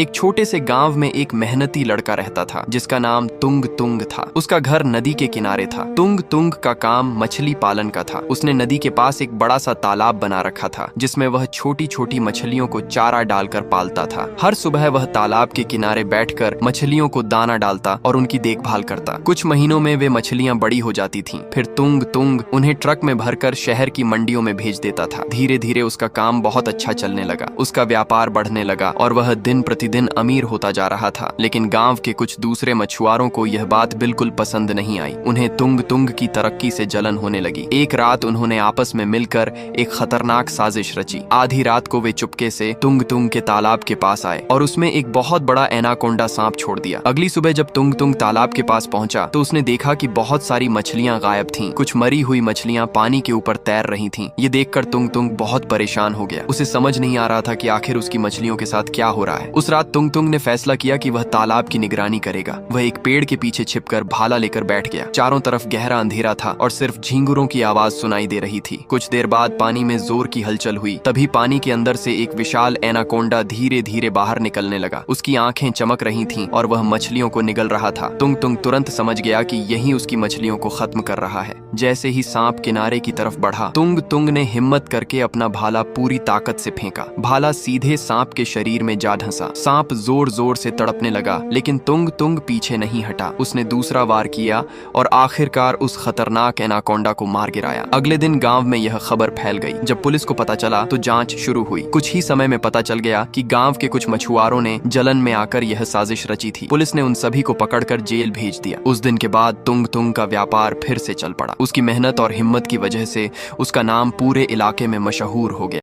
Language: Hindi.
एक छोटे से गांव में एक मेहनती लड़का रहता था जिसका नाम तुंग तुंग था। उसका घर नदी के किनारे था। तुंग तुंग का काम मछली पालन का था। उसने नदी के पास एक बड़ा सा तालाब बना रखा था जिसमें वह छोटी छोटी मछलियों को चारा डालकर पालता था। हर सुबह वह तालाब के किनारे बैठकर मछलियों को दाना डालता और उनकी देखभाल करता। कुछ महीनों में वे मछलियां बड़ी हो जाती थीं। फिर तुंग तुंग उन्हें ट्रक में भरकर शहर की मंडियों में भेज देता था। धीरे धीरे उसका काम बहुत अच्छा चलने लगा। उसका व्यापार बढ़ने लगा और वह दिन प्रतिदिन अमीर होता जा रहा था। लेकिन गांव के कुछ दूसरे मछुआरों को यह बात बिल्कुल पसंद नहीं आई। उन्हें तुंग तुंग की तरक्की से जलन होने लगी। एक रात उन्होंने आपस में मिलकर एक खतरनाक साजिश रची। आधी रात को वे चुपके से तुंग तुंग के तालाब के पास आए और उसमें एक बहुत बड़ा एनाकोंडा सांप छोड़ दिया। अगली सुबह जब तुंग तुंग तालाब के पास पहुंचा तो उसने देखा कि बहुत सारी मछलियां गायब थीं। कुछ मरी हुई मछलियां पानी के ऊपर तैर रही थीं। ये देखकर तुंग तुंग बहुत परेशान हो गया। उसे समझ नहीं आ रहा था कि आखिर उसकी मछलियों के साथ क्या हो रहा है। उस रात तुंग तुंग ने फैसला किया कि वह तालाब की निगरानी करेगा। वह एक पेड़ के पीछे छिपकर भाला लेकर बैठ गया। चारों तरफ गहरा अंधेरा था और सिर्फ झींगुरों की आवाज सुनाई दे रही थी। कुछ देर बाद पानी में जोर की हलचल हुई। तभी पानी के अंदर से एक विशाल एनाकोंडा धीरे धीरे बाहर निकलने लगा। उसकी आंखें चमक रही थीं और वह मछलियों को निगल रहा था। तुंग तुंग तुरंत समझ गया कि यही उसकी मछलियों को खत्म कर रहा है। जैसे ही सांप किनारे की तरफ बढ़ा, तुंग तुंग ने हिम्मत करके अपना भाला पूरी ताकत से फेंका। भाला सीधे सांप के शरीर में जा ढंसा। सांप जोर जोर से तड़पने लगा, लेकिन तुंग तुंग पीछे नहीं हटा। उसने दूसरा वार किया और आखिरकार उस खतरनाक एनाकोंडा को मार गिराया। अगले दिन गांव में यह खबर फैल गई। जब पुलिस को पता चला तो जांच शुरू हुई। कुछ ही समय में पता चल गया कि गांव के कुछ मछुआरों ने जलन में आकर यह साजिश रची थी। पुलिस ने उन सभी को पकड़कर जेल भेज दिया। उस दिन के बाद तुंग तुंग का व्यापार फिर से चल पड़ा। उसकी मेहनत और हिम्मत की वजह से उसका नाम पूरे इलाके में मशहूर हो गया।